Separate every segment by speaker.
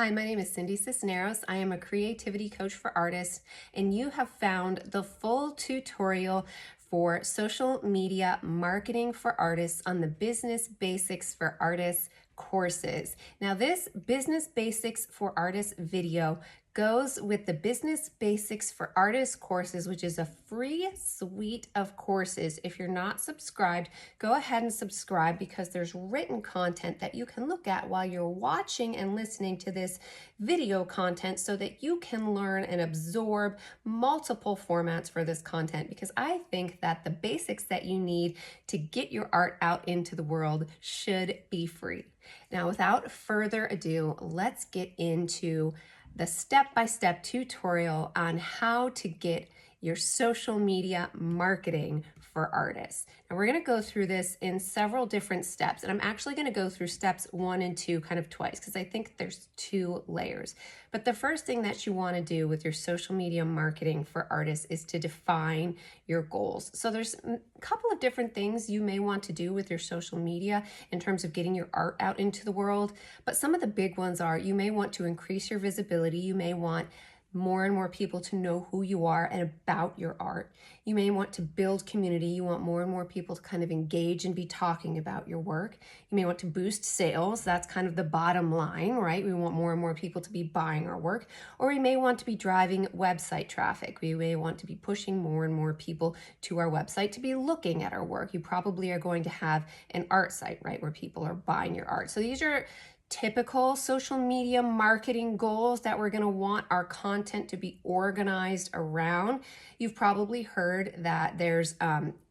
Speaker 1: Hi, my name is Cindy Cisneros. I am a creativity coach for artists, and you have found the full tutorial for social media marketing for artists on the Business Basics for Artists courses. Now, this Business Basics for Artists video goes with the Business Basics for Artists courses, which is a free suite of courses. If you're not subscribed, go ahead and subscribe because there's written content that you can look at while you're watching and listening to this video content so that you can learn and absorb multiple formats for this content, because I think that the basics that you need to get your art out into the world should be free. Now, without further ado, let's get into the step-by-step tutorial on how to get your social media marketing for artists. And we're going to go through this in several different steps. And I'm actually going to go through steps 1 and 2 kind of twice because I think there's 2 layers. But the first thing that you want to do with your social media marketing for artists is to define your goals. So there's a couple of different things you may want to do with your social media in terms of getting your art out into the world. But some of the big ones are you may want to increase your visibility. You may want more and more people to know who you are and about your art. You may want to build community. You want more and more people to kind of engage and be talking about your work. You may want to boost sales. That's kind of the bottom line, right? We want more and more people to be buying our work. Or we may want to be driving website traffic. We may want to be pushing more and more people to our website to be looking at our work. You probably are going to have an art site, right, where people are buying your art. So these are typical social media marketing goals that we're going to want our content to be organized around. You've probably heard that there's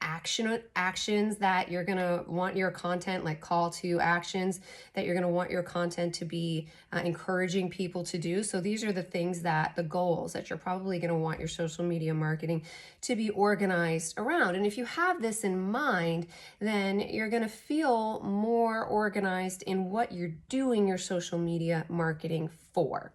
Speaker 1: actions that you're going to want your content, like call to actions, that you're going to want your content to be encouraging people to do. So these are the things that the goals that you're probably going to want your social media marketing to be organized around. And if you have this in mind, then you're going to feel more organized in what you're doing your social media marketing for.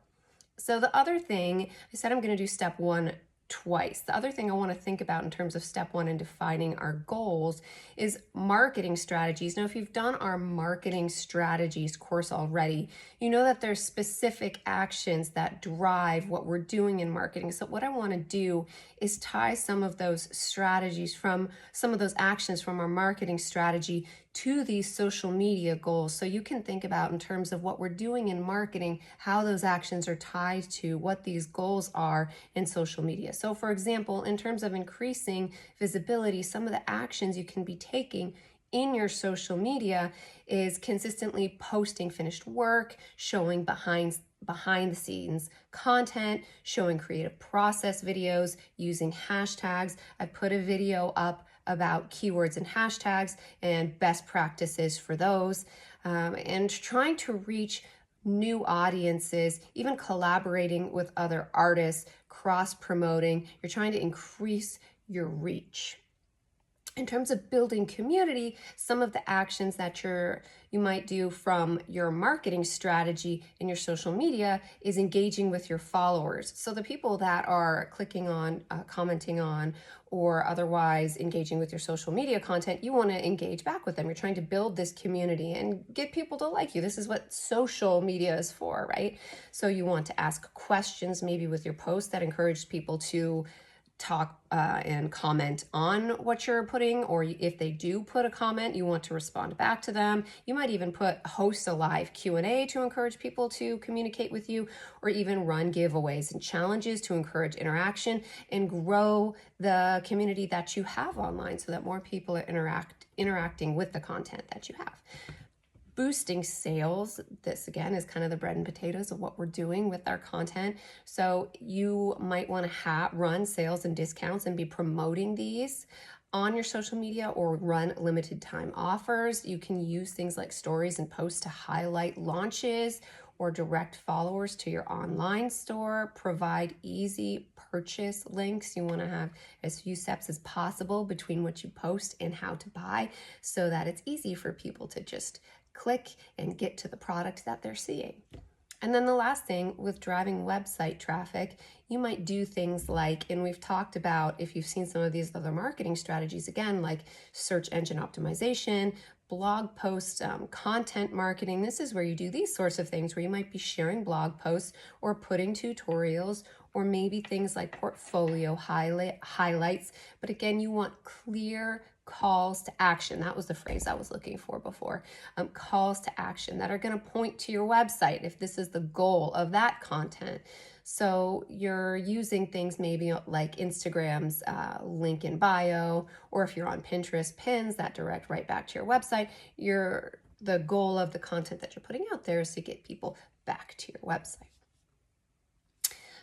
Speaker 1: So the other thing, I said I'm going to do step 1 twice. The other thing I want to think about in terms of step 1 in defining our goals is marketing strategies. Now, if you've done our marketing strategies course already, you know that there's specific actions that drive what we're doing in marketing. So what I want to do is tie some of those strategies from some of those actions from our marketing strategy to these social media goals. So you can think about in terms of what we're doing in marketing, how those actions are tied to what these goals are in social media. So for example, in terms of increasing visibility, some of the actions you can be taking in your social media is consistently posting finished work, showing behind the scenes content, showing creative process videos, using hashtags. I put a video up about keywords and hashtags and best practices for those, and trying to reach new audiences, even collaborating with other artists, cross-promoting. You're trying to increase your reach. In terms of building community, some of the actions that you might do from your marketing strategy in your social media is engaging with your followers. So the people that are clicking on, commenting on, or otherwise engaging with your social media content, you want to engage back with them. You're trying to build this community and get people to like you. This is what social media is for, right? So you want to ask questions maybe with your post that encourage people to talk and comment on what you're putting, or if they do put a comment, you want to respond back to them. You might even host a live Q&A to encourage people to communicate with you, or even run giveaways and challenges to encourage interaction and grow the community that you have online so that more people are interacting with the content that you have. Boosting sales, this again is kind of the bread and potatoes of what we're doing with our content. So you might want to run sales and discounts and be promoting these on your social media, or run limited time offers. You can use things like stories and posts to highlight launches or direct followers to your online store. Provide easy purchase links. You want to have as few steps as possible between what you post and how to buy so that it's easy for people to just click and get to the product that they're seeing. And then the last thing with driving website traffic, you might do things like, and we've talked about, if you've seen some of these other marketing strategies, again, like search engine optimization, blog posts, content marketing. This is where you do these sorts of things where you might be sharing blog posts or putting tutorials or maybe things like portfolio highlights. But again, you want clear calls to action. That was the phrase I was looking for before. Calls to action that are going to point to your website if this is the goal of that content. So you're using things maybe like Instagram's link in bio, or if you're on Pinterest, pins that direct right back to your website. The goal of the content that you're putting out there is to get people back to your website.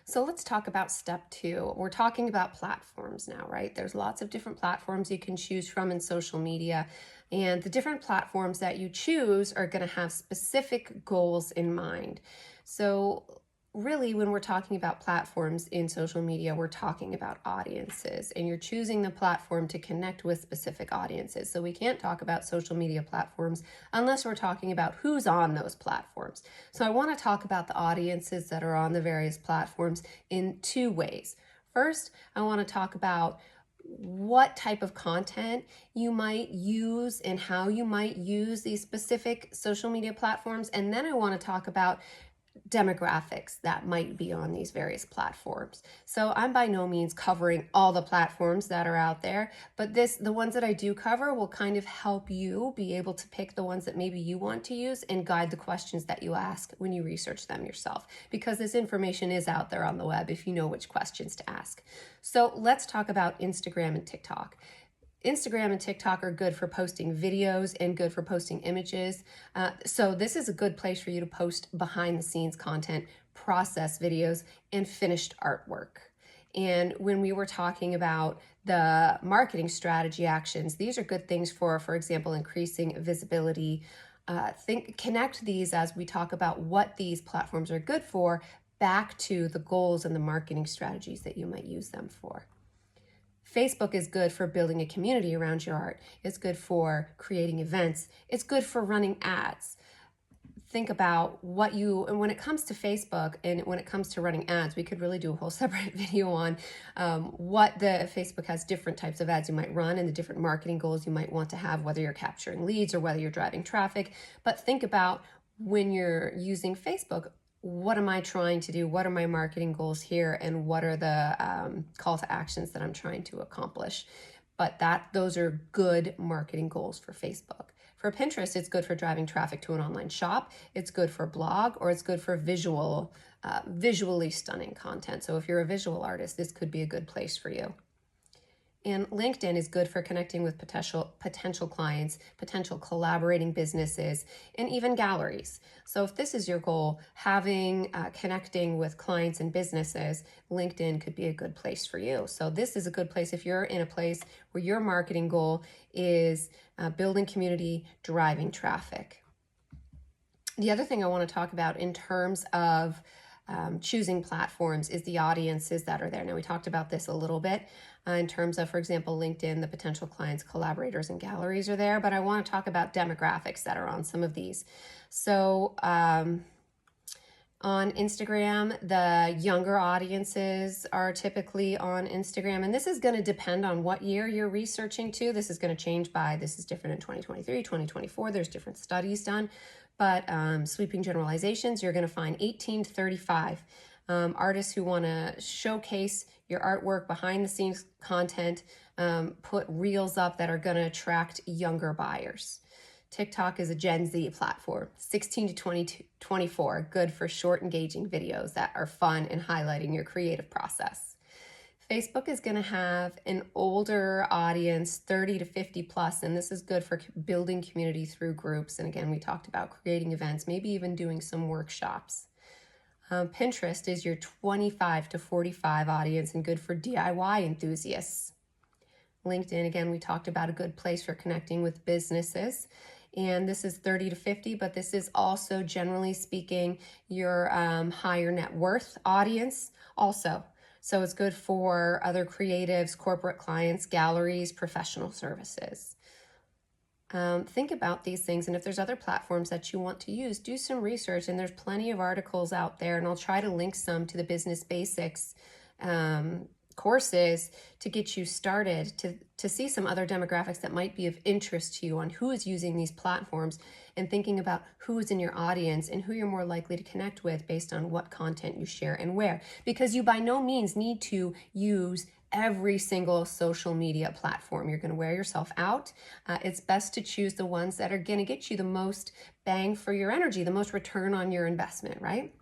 Speaker 1: So let's talk about step 2. We're talking about platforms now, right? There's lots of different platforms you can choose from in social media, and the different platforms that you choose are going to have specific goals in mind. So really, when we're talking about platforms in social media, we're talking about audiences, and you're choosing the platform to connect with specific audiences. So we can't talk about social media platforms unless we're talking about who's on those platforms. So I want to talk about the audiences that are on the various platforms in 2 ways. First, I want to talk about what type of content you might use and how you might use these specific social media platforms. And then I want to talk about demographics that might be on these various platforms. So I'm by no means covering all the platforms that are out there, but the ones that I do cover will kind of help you be able to pick the ones that maybe you want to use and guide the questions that you ask when you research them yourself, because this information is out there on the web if you know which questions to ask. So let's talk about Instagram and TikTok. Instagram and TikTok are good for posting videos and good for posting images. So this is a good place for you to post behind the scenes content, process videos, and finished artwork. And when we were talking about the marketing strategy actions, these are good things for example, increasing visibility. Connect these as we talk about what these platforms are good for back to the goals and the marketing strategies that you might use them for. Facebook is good for building a community around your art. It's good for creating events. It's good for running ads. Think about and when it comes to Facebook and when it comes to running ads, we could really do a whole separate video on Facebook has different types of ads you might run and the different marketing goals you might want to have, whether you're capturing leads or whether you're driving traffic. But think about when you're using Facebook, what am I trying to do? What are my marketing goals here? And what are the call to actions that I'm trying to accomplish? But those are good marketing goals for Facebook. For Pinterest, it's good for driving traffic to an online shop. It's good for blog, or it's good for visually stunning content. So if you're a visual artist, this could be a good place for you. And LinkedIn is good for connecting with potential clients, potential collaborating businesses, and even galleries. So if this is your goal, connecting with clients and businesses, LinkedIn could be a good place for you. So this is a good place if you're in a place where your marketing goal is building community, driving traffic. The other thing I want to talk about in terms of choosing platforms is the audiences that are there. Now, we talked about this a little bit in terms of, for example, LinkedIn, the potential clients, collaborators, and galleries are there, but I want to talk about demographics that are on some of these. So on Instagram, the younger audiences are typically on Instagram, and this is going to depend on what year you're researching to. This is going to change this is different in 2023, 2024. There's different studies done. But sweeping generalizations, you're going to find 18 to 35 artists who want to showcase your artwork, behind the scenes content, put reels up that are going to attract younger buyers. TikTok is a Gen Z platform, 16 to 24, good for short, engaging videos that are fun and highlighting your creative process. Facebook is going to have an older audience, 30 to 50 plus, and this is good for building community through groups. And again, we talked about creating events, maybe even doing some workshops. Pinterest is your 25 to 45 audience and good for DIY enthusiasts. LinkedIn, again, we talked about a good place for connecting with businesses. And this is 30 to 50, but this is also, generally speaking, your higher net worth audience also. So it's good for other creatives, corporate clients, galleries, professional services. Think about these things, and if there's other platforms that you want to use, do some research, and there's plenty of articles out there, and I'll try to link some to the Business Basics courses to get you started, to see some other demographics that might be of interest to you on who is using these platforms, and thinking about who is in your audience and who you're more likely to connect with based on what content you share and where. Because you by no means need to use every single social media platform. You're going to wear yourself out. It's best to choose the ones that are going to get you the most bang for your energy, the most return on your investment, right?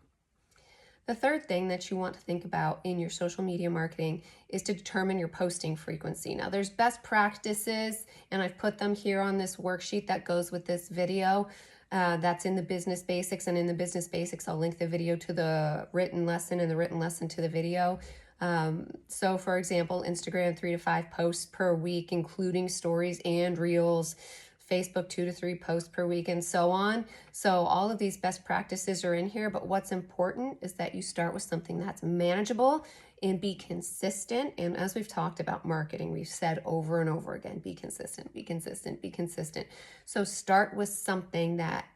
Speaker 1: The third thing that you want to think about in your social media marketing is to determine your posting frequency. Now, there's best practices, and I've put them here on this worksheet that goes with this video. That's in the Business Basics, and in the Business Basics, I'll link the video to the written lesson and the written lesson to the video. So for example, Instagram 3 to 5 posts per week, including stories and reels. Facebook 2 to 3 posts per week, and so on. So all of these best practices are in here, but what's important is that you start with something that's manageable and be consistent. And as we've talked about marketing, we've said over and over again, be consistent, be consistent, be consistent. So start with something that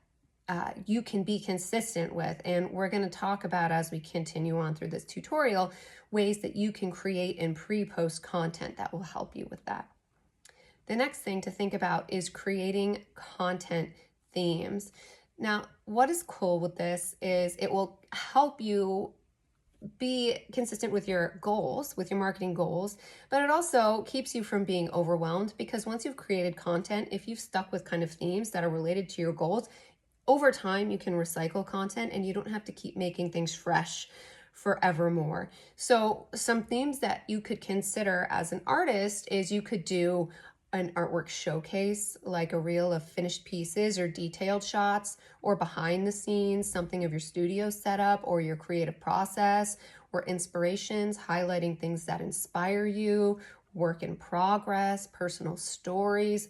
Speaker 1: you can be consistent with. And we're going to talk about, as we continue on through this tutorial, ways that you can create and pre-post content that will help you with that. The next thing to think about is creating content themes. Now, what is cool with this is it will help you be consistent with your goals, with your marketing goals, but it also keeps you from being overwhelmed, because once you've created content, if you've stuck with kind of themes that are related to your goals, over time you can recycle content and you don't have to keep making things fresh forevermore. So some themes that you could consider as an artist is you could do an artwork showcase, like a reel of finished pieces or detailed shots, or behind the scenes, something of your studio setup or your creative process, or inspirations, highlighting things that inspire you, work in progress, personal stories,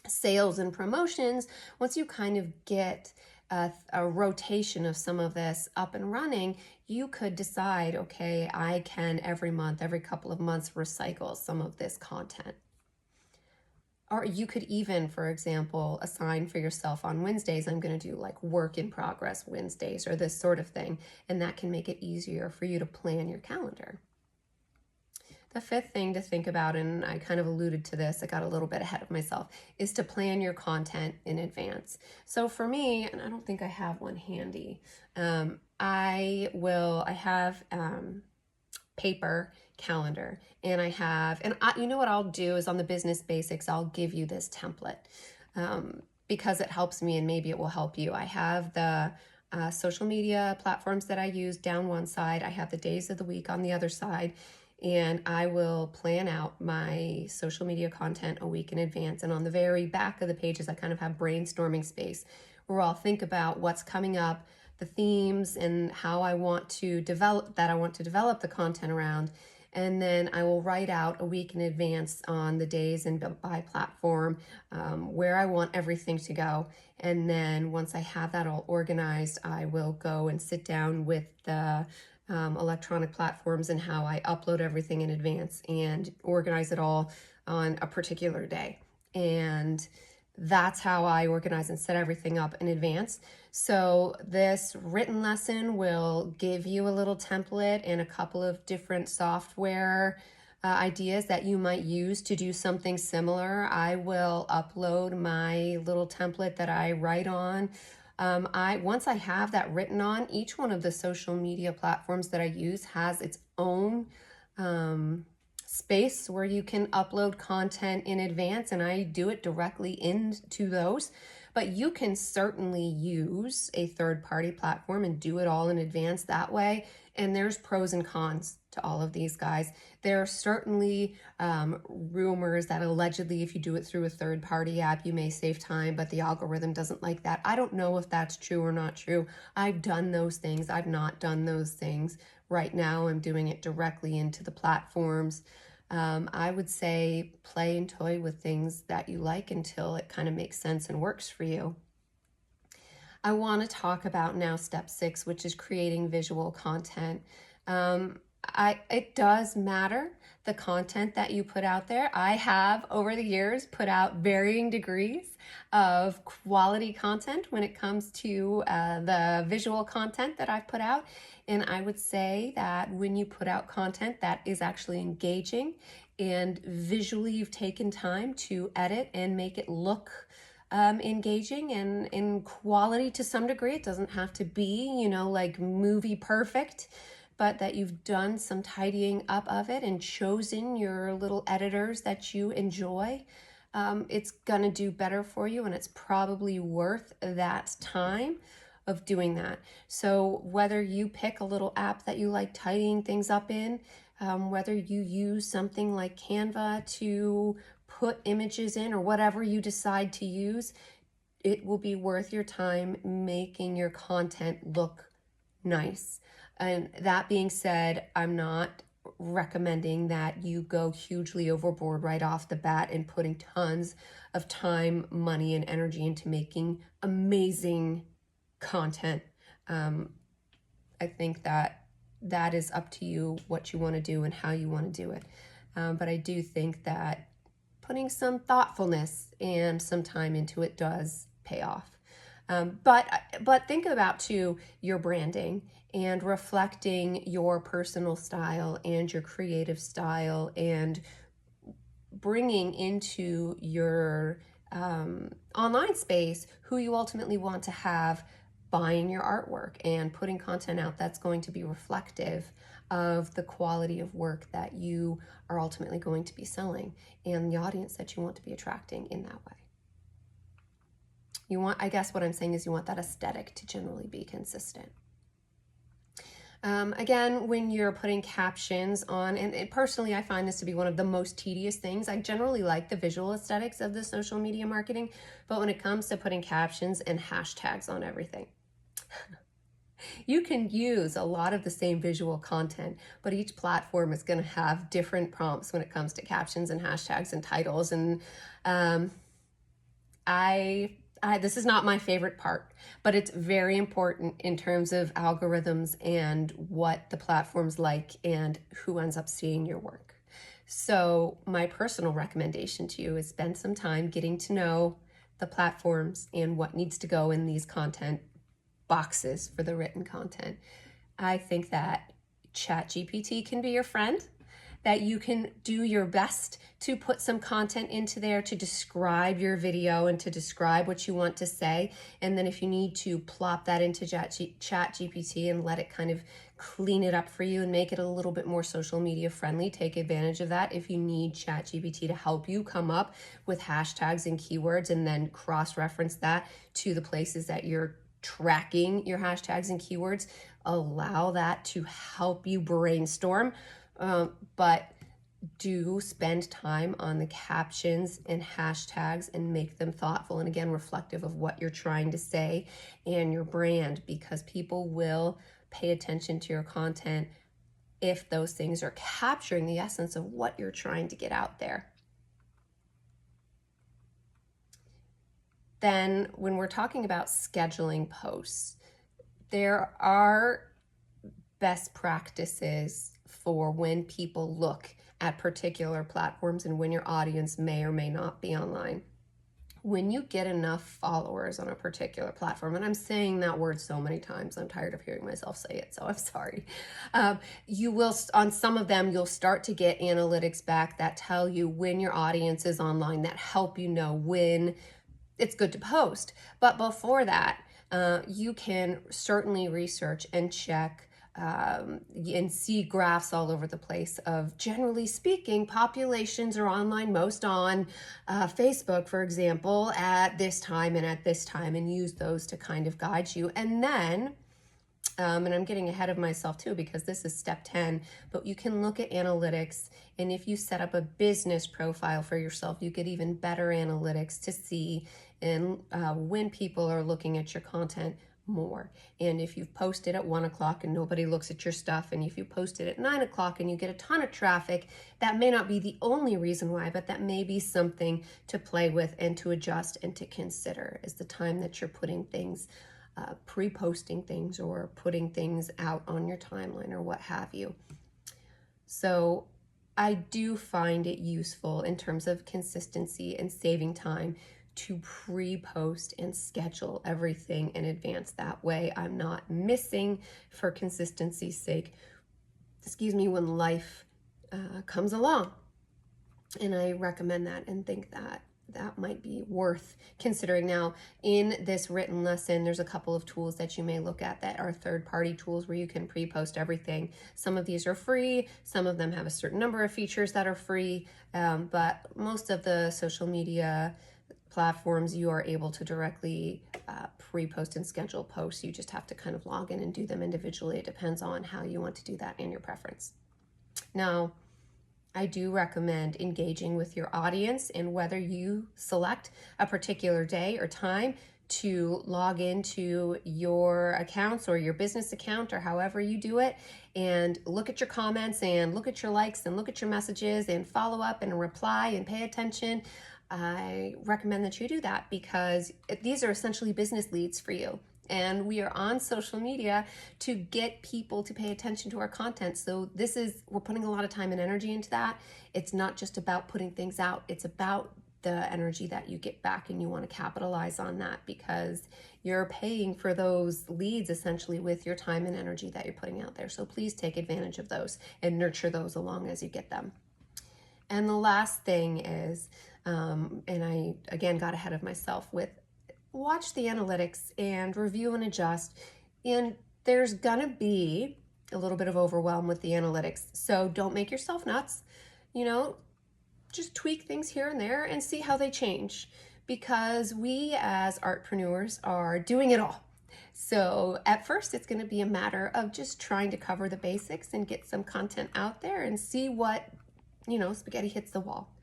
Speaker 1: sales and promotions. Once you kind of get a rotation of some of this up and running, you could decide, okay, I can every month, every couple of months, recycle some of this content. Or you could even, for example, assign for yourself on Wednesdays, I'm going to do like work in progress Wednesdays or this sort of thing. And that can make it easier for you to plan your calendar. The fifth thing to think about, and I kind of alluded to this, I got a little bit ahead of myself, is to plan your content in advance. So for me, and I don't think I have one handy, I have paper calendar, and you know what I'll do is on the Business Basics, I'll give you this template because it helps me and maybe it will help you. I have the social media platforms that I use down one side. I have the days of the week on the other side, and I will plan out my social media content a week in advance. And on the very back of the pages, I kind of have brainstorming space where I'll think about what's coming up, the themes, and how I want to develop the content around. And then I will write out a week in advance on the days and by platform where I want everything to go. And then once I have that all organized, I will go and sit down with the electronic platforms and how I upload everything in advance and organize it all on a particular day. And that's how I organize and set everything up in advance. So this written lesson will give you a little template and a couple of different software ideas that you might use to do something similar. I will upload my little template that I write on. Once I have that written on, each one of the social media platforms that I use has its own space where you can upload content in advance, and I do it directly into those. But you can certainly use a third-party platform and do it all in advance that way. And there's pros and cons to all of these, guys. There are certainly rumors that allegedly if you do it through a third-party app, you may save time, but the algorithm doesn't like that. I don't know if that's true or not true. I've done those things. I've not done those things. Right now, I'm doing it directly into the platforms. I would say play and toy with things that you like until it kind of makes sense and works for you. I want to talk about now step 6, which is creating visual content. It does matter the content that you put out there. I have over the years put out varying degrees of quality content when it comes to the visual content that I've put out. And I would say that when you put out content that is actually engaging and visually you've taken time to edit and make it look engaging and in quality to some degree. It doesn't have to be, like movie perfect, but that you've done some tidying up of it and chosen your little editors that you enjoy. It's gonna do better for you, and it's probably worth that time of doing that. So whether you pick a little app that you like tidying things up in, whether you use something like Canva to put images in, or whatever you decide to use, it will be worth your time making your content look nice. And that being said, I'm not recommending that you go hugely overboard right off the bat and putting tons of time, money, and energy into making amazing content. I think that is up to you, what you want to do and how you want to do it. But I do think that putting some thoughtfulness and some time into it does pay off. But think about too your branding and reflecting your personal style and your creative style, and bringing into your online space who you ultimately want to have buying your artwork, and putting content out that's going to be reflective of the quality of work that you are ultimately going to be selling and the audience that you want to be attracting in that way. I guess what I'm saying is you want that aesthetic to generally be consistent. Again, when you're putting captions on, and personally I find this to be one of the most tedious things. I generally like the visual aesthetics of the social media marketing, but when it comes to putting captions and hashtags on everything, you can use a lot of the same visual content, but each platform is going to have different prompts when it comes to captions and hashtags and titles. And this is not my favorite part, but it's very important in terms of algorithms and what the platforms like and who ends up seeing your work. So my personal recommendation to you is spend some time getting to know the platforms and what needs to go in these content boxes for the written content. I think that ChatGPT can be your friend, that you can do your best to put some content into there to describe your video and to describe what you want to say. And then if you need to plop that into ChatGPT and let it kind of clean it up for you and make it a little bit more social media friendly, take advantage of that. If you need ChatGPT to help you come up with hashtags and keywords and then cross-reference that to the places that you're tracking your hashtags and keywords, allow that to help you brainstorm. But do spend time on the captions and hashtags and make them thoughtful and, again, reflective of what you're trying to say and your brand, because people will pay attention to your content if those things are capturing the essence of what you're trying to get out there. Then when we're talking about scheduling posts, there are best practices for when people look at particular platforms and when your audience may or may not be online. When you get enough followers on a particular platform, and I'm saying that word so many times, I'm tired of hearing myself say it, so I'm sorry. You will, on some of them, you'll start to get analytics back that tell you when your audience is online, that help you know when it's good to post. But before that, you can certainly research and check and see graphs all over the place of, generally speaking, populations are online most on Facebook, for example, at this time and at this time, and use those to kind of guide you. And then, and I'm getting ahead of myself too because this is step 10, but you can look at analytics, and if you set up a business profile for yourself, you get even better analytics to see when people are looking at your content more. And if you've posted at 1 o'clock and nobody looks at your stuff, and if you posted at 9 o'clock and you get a ton of traffic, that may not be the only reason why, but that may be something to play with and to adjust and to consider is the time that you're putting things, pre-posting things or putting things out on your timeline or what have you. So I do find it useful in terms of consistency and saving time to pre-post and schedule everything in advance. That way I'm not missing for consistency's sake, when life comes along. And I recommend that and think that that might be worth considering. Now, in this written lesson, there's a couple of tools that you may look at that are third-party tools where you can pre-post everything. Some of these are free, some of them have a certain number of features that are free, but most of the social media platforms you are able to directly pre-post and schedule posts. You just have to kind of log in and do them individually. It depends on how you want to do that and your preference. Now, I do recommend engaging with your audience, and whether you select a particular day or time to log into your accounts or your business account or however you do it, and look at your comments and look at your likes and look at your messages and follow up and reply and pay attention. I recommend that you do that because these are essentially business leads for you. And we are on social media to get people to pay attention to our content. So we're putting a lot of time and energy into that. It's not just about putting things out. It's about the energy that you get back, and you want to capitalize on that because you're paying for those leads essentially with your time and energy that you're putting out there. So please take advantage of those and nurture those along as you get them. And the last thing is, and I again got ahead of myself with, watch the analytics and review and adjust. And there's gonna be a little bit of overwhelm with the analytics. So don't make yourself nuts. Just tweak things here and there and see how they change, because we as artpreneurs are doing it all. So at first it's going to be a matter of just trying to cover the basics and get some content out there and see what, spaghetti hits the wall.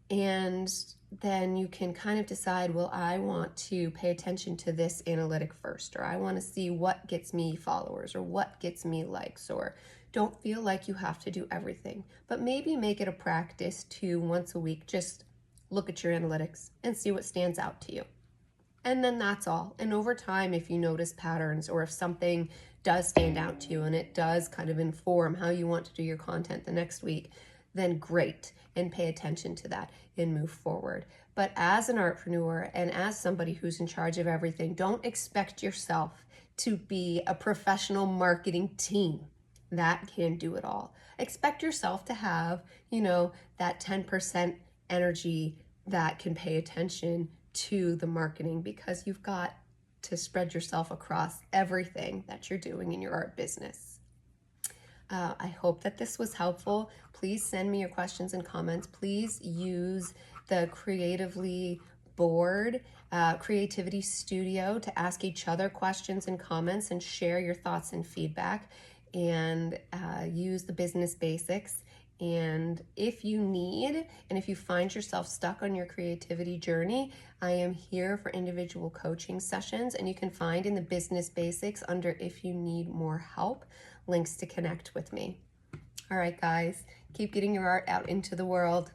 Speaker 1: And then you can kind of decide, well, I want to pay attention to this analytic first, or I want to see what gets me followers or what gets me likes, or don't feel like you have to do everything, but maybe make it a practice to once a week just look at your analytics and see what stands out to you. And then that's all. And over time, if you notice patterns or if something does stand out to you and it does kind of inform how you want to do your content the next week, then great, and pay attention to that and move forward. But as an artpreneur and as somebody who's in charge of everything, don't expect yourself to be a professional marketing team that can do it all. Expect yourself to have, that 10% energy that can pay attention to the marketing, because you've got to spread yourself across everything that you're doing in your art business. I hope that this was helpful. Please send me your questions and comments. Please use the Creatively board, Creativity Studio, to ask each other questions and comments and share your thoughts and feedback, and use the business basics. And if you need, and if you find yourself stuck on your creativity journey, I am here for individual coaching sessions, and you can find in the business basics under if you need more help, links to connect with me. All right, guys, keep getting your art out into the world.